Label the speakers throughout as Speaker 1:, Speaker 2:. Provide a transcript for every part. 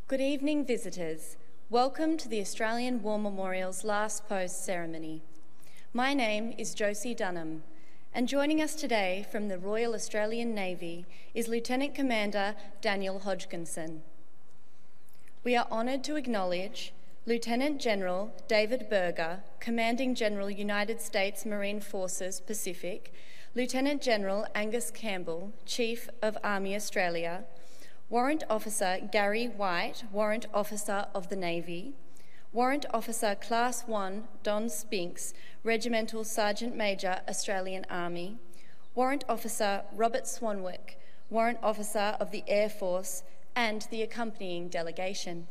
Speaker 1: Good evening, visitors. Welcome to the Australian War Memorial's last post ceremony. My name is Josie Dunham, and joining us today from the Royal Australian Navy is Lieutenant Commander Daniel Hodgkinson. We are honoured to acknowledge Lieutenant General David Berger, Commanding General United States Marine Forces Pacific, Lieutenant General Angus Campbell, Chief of Army Australia, Warrant Officer Gary White, Warrant Officer of the Navy, Warrant Officer Class 1 Don Spinks, Regimental Sergeant Major, Australian Army, Warrant Officer Robert Swanwick, Warrant Officer of the Air Force, and the accompanying delegation.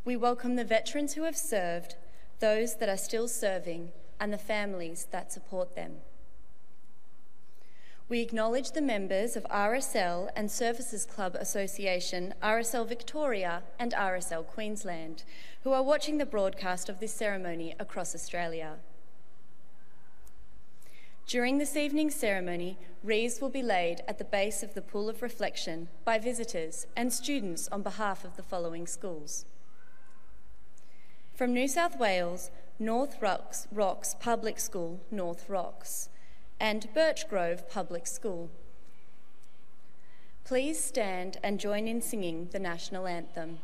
Speaker 1: We welcome the veterans who have served, those that are still serving, and the families that support them. We acknowledge the members of RSL and Services Club Association, RSL Victoria and RSL Queensland, who are watching the broadcast of this ceremony across Australia. During this evening's ceremony, wreaths will be laid at the base of the Pool of Reflection by visitors and students on behalf of the following schools. From New South Wales, North Rocks Public School, North Rocks, and Birch Grove Public School. Please stand and join in singing the National Anthem.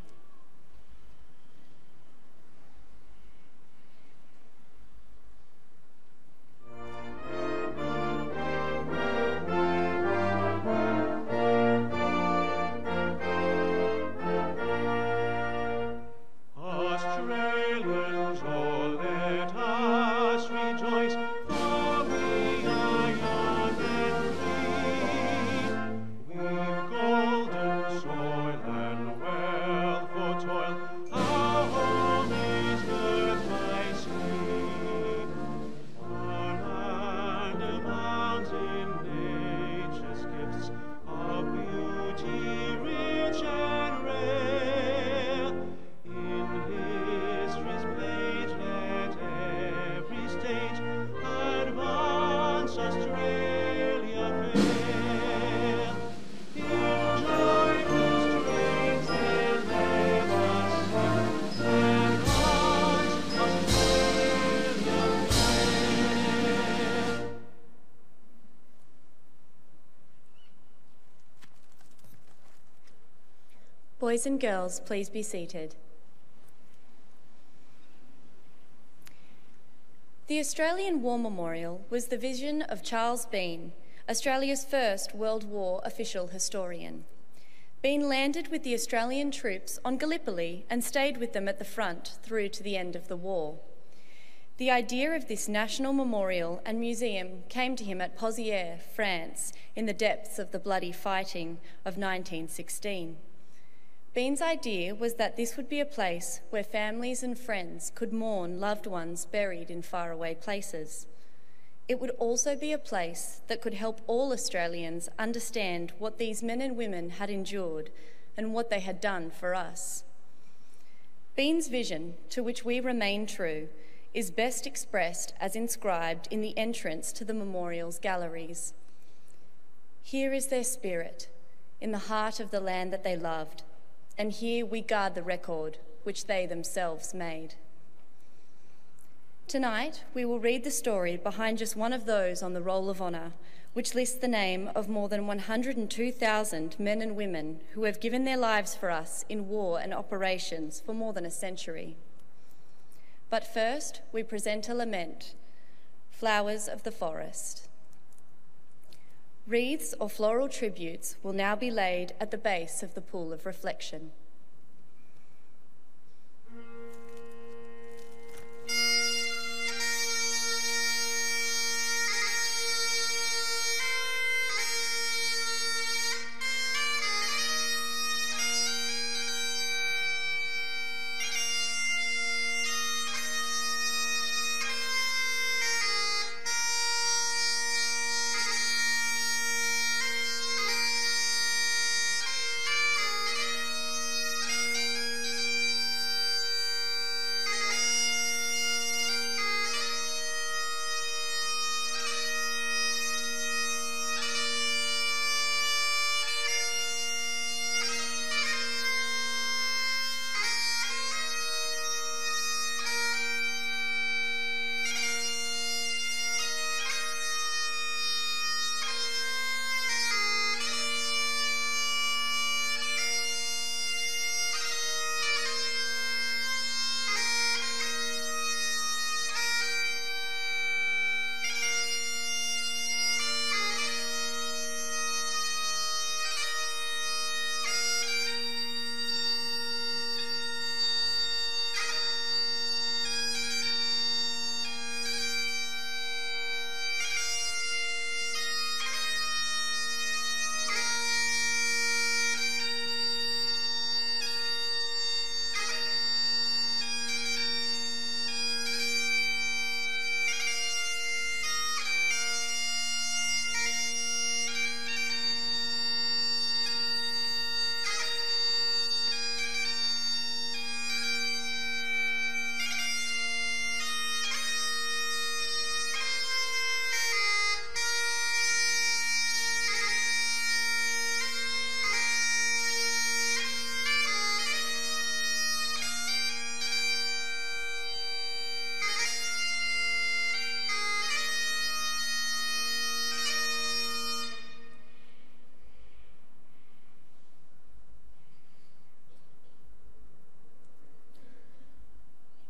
Speaker 1: Boys and girls, please be seated. The Australian War Memorial was the vision of Charles Bean, Australia's first World War official historian. Bean landed with the Australian troops on Gallipoli and stayed with them at the front through to the end of the war. The idea of this national memorial and museum came to him at Pozières, France, in the depths of the bloody fighting of 1916. Bean's idea was that this would be a place where families and friends could mourn loved ones buried in faraway places. It would also be a place that could help all Australians understand what these men and women had endured and what they had done for us. Bean's vision, to which we remain true, is best expressed as inscribed in the entrance to the memorial's galleries. Here is their spirit, in the heart of the land that they loved, and here we guard the record which they themselves made. Tonight, we will read the story behind just one of those on the Roll of Honour, which lists the name of more than 102,000 men and women who have given their lives for us in war and operations for more than a century. But first, we present a lament, Flowers of the Forest. Wreaths or floral tributes will now be laid at the base of the Pool of Reflection.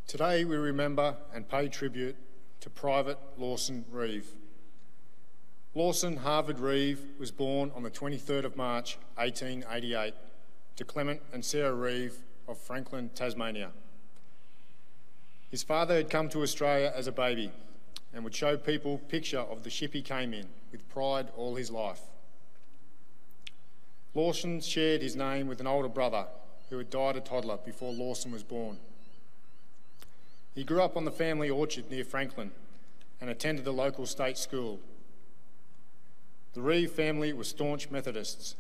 Speaker 2: Today we remember and pay tribute to Private Lawson Reeve. Lawson Harvard Reeve was born on the 23rd of March 1888 to Clement and Sarah Reeve of Franklin, Tasmania. His father had come to Australia as a baby and would show people a picture of the ship he came in with pride all his life. Lawson shared his name with an older brother who had died a toddler before Lawson was born. He grew up on the family orchard near Franklin and attended the local state school. The Reeve family was staunch Methodists,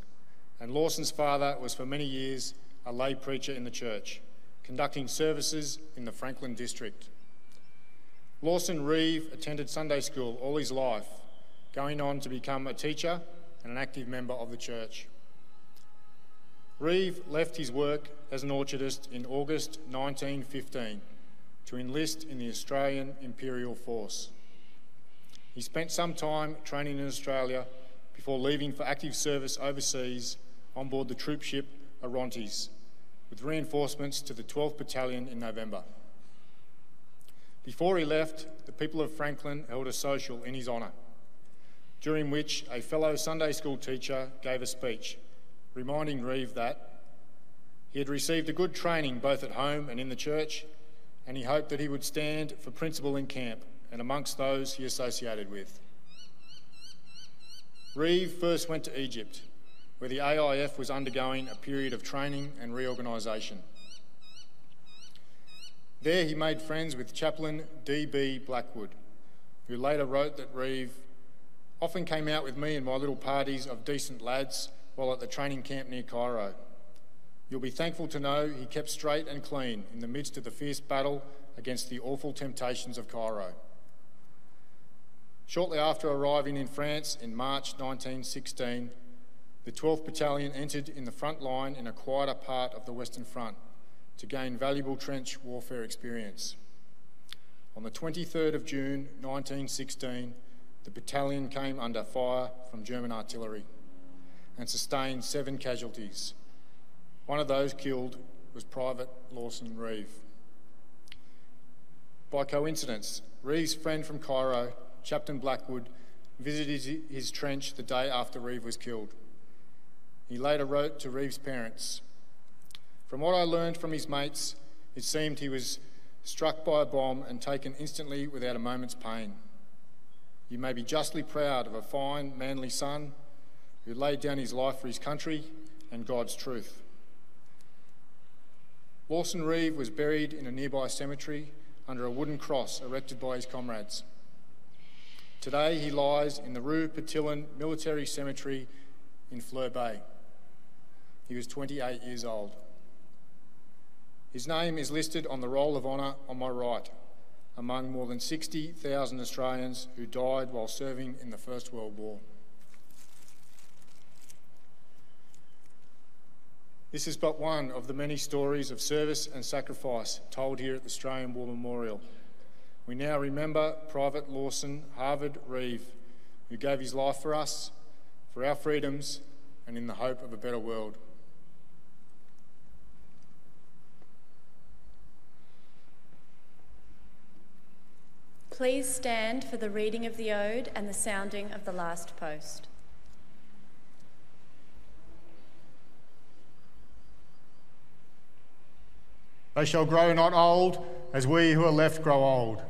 Speaker 2: and Lawson's father was for many years a lay preacher in the church, conducting services in the Franklin district. Lawson Reeve attended Sunday school all his life, going on to become a teacher and an active member of the church. Reeve left his work as an orchardist in August 1915 to enlist in the Australian Imperial Force. He spent some time training in Australia before leaving for active service overseas on board the troop ship Orontes, with reinforcements to the 12th Battalion in November. Before he left, the people of Franklin held a social in his honour, during which a fellow Sunday school teacher gave a speech, reminding Reeve that he had received a good training both at home and in the church, and he hoped that he would stand for principle in camp and amongst those he associated with. Reeve first went to Egypt, where the AIF was undergoing a period of training and reorganisation. There he made friends with chaplain D.B. Blackwood, who later wrote that Reeve often came out with me in my little parties of decent lads while at the training camp near Cairo. You'll be thankful to know he kept straight and clean in the midst of the fierce battle against the awful temptations of Cairo. Shortly after arriving in France in March 1916, the 12th Battalion entered in the front line in a quieter part of the Western Front to gain valuable trench warfare experience. On the 23rd of June 1916, the battalion came under fire from German artillery and sustained 7 casualties. One of those killed was Private Lawson Reeve. By coincidence, Reeve's friend from Cairo, Chaplain Blackwood, visited his trench the day after Reeve was killed. He later wrote to Reeve's parents, "From what I learned from his mates, it seemed he was struck by a bomb and taken instantly without a moment's pain. You may be justly proud of a fine, manly son who laid down his life for his country and God's truth." Lawson Reeve was buried in a nearby cemetery under a wooden cross erected by his comrades. Today he lies in the Rue Petillon Military Cemetery in Fleur Bay. He was 28 years old. His name is listed on the Roll of Honour on my right, among more than 60,000 Australians who died while serving in the First World War. This is but one of the many stories of service and sacrifice told here at the Australian War Memorial. We now remember Private Lawson Harvard Reeve, who gave his life for us, for our freedoms, and in the hope of a better world.
Speaker 1: Please stand for the reading of the Ode and the sounding of the last post.
Speaker 2: They shall grow not old as we who are left grow old.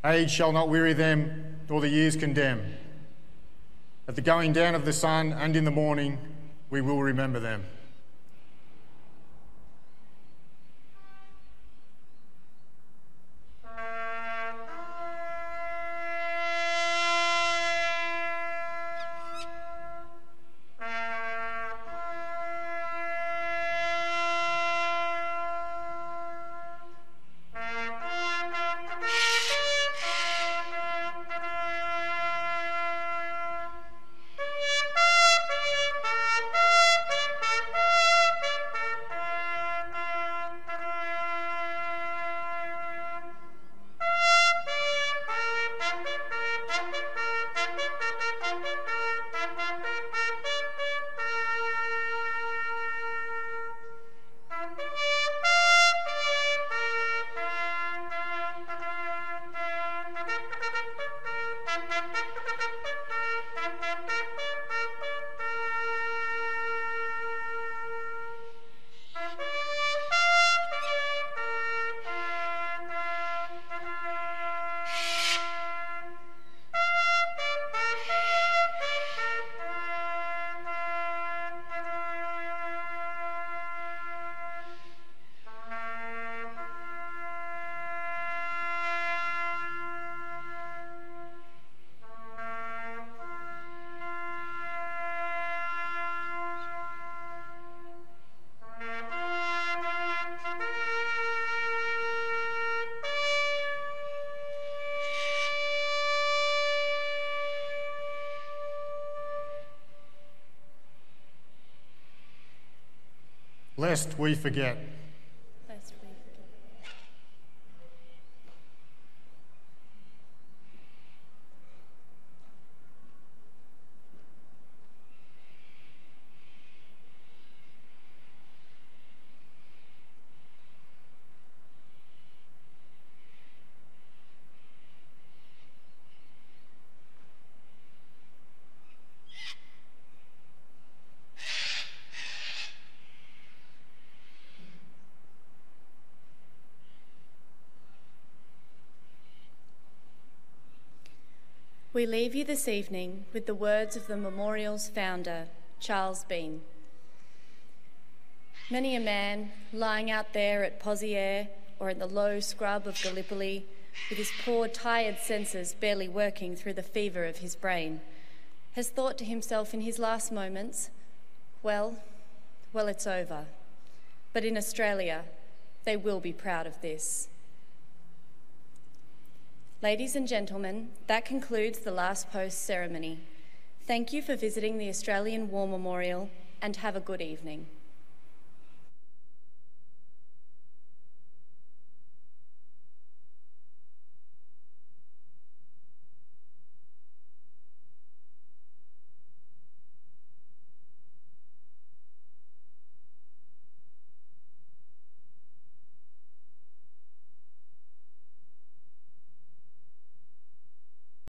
Speaker 2: Age shall not weary them, nor the years condemn. At the going down of the sun and in the morning, we will remember them. lest we forget.
Speaker 1: Lest we forget. We leave you this evening with the words of the memorial's founder, Charles Bean. Many a man lying out there at Pozières or in the low scrub of Gallipoli, with his poor, tired senses barely working through the fever of his brain, has thought to himself in his last moments, well, it's over. But in Australia, they will be proud of this. Ladies and gentlemen, that concludes the last post ceremony. Thank you for visiting the Australian War Memorial and have a good evening.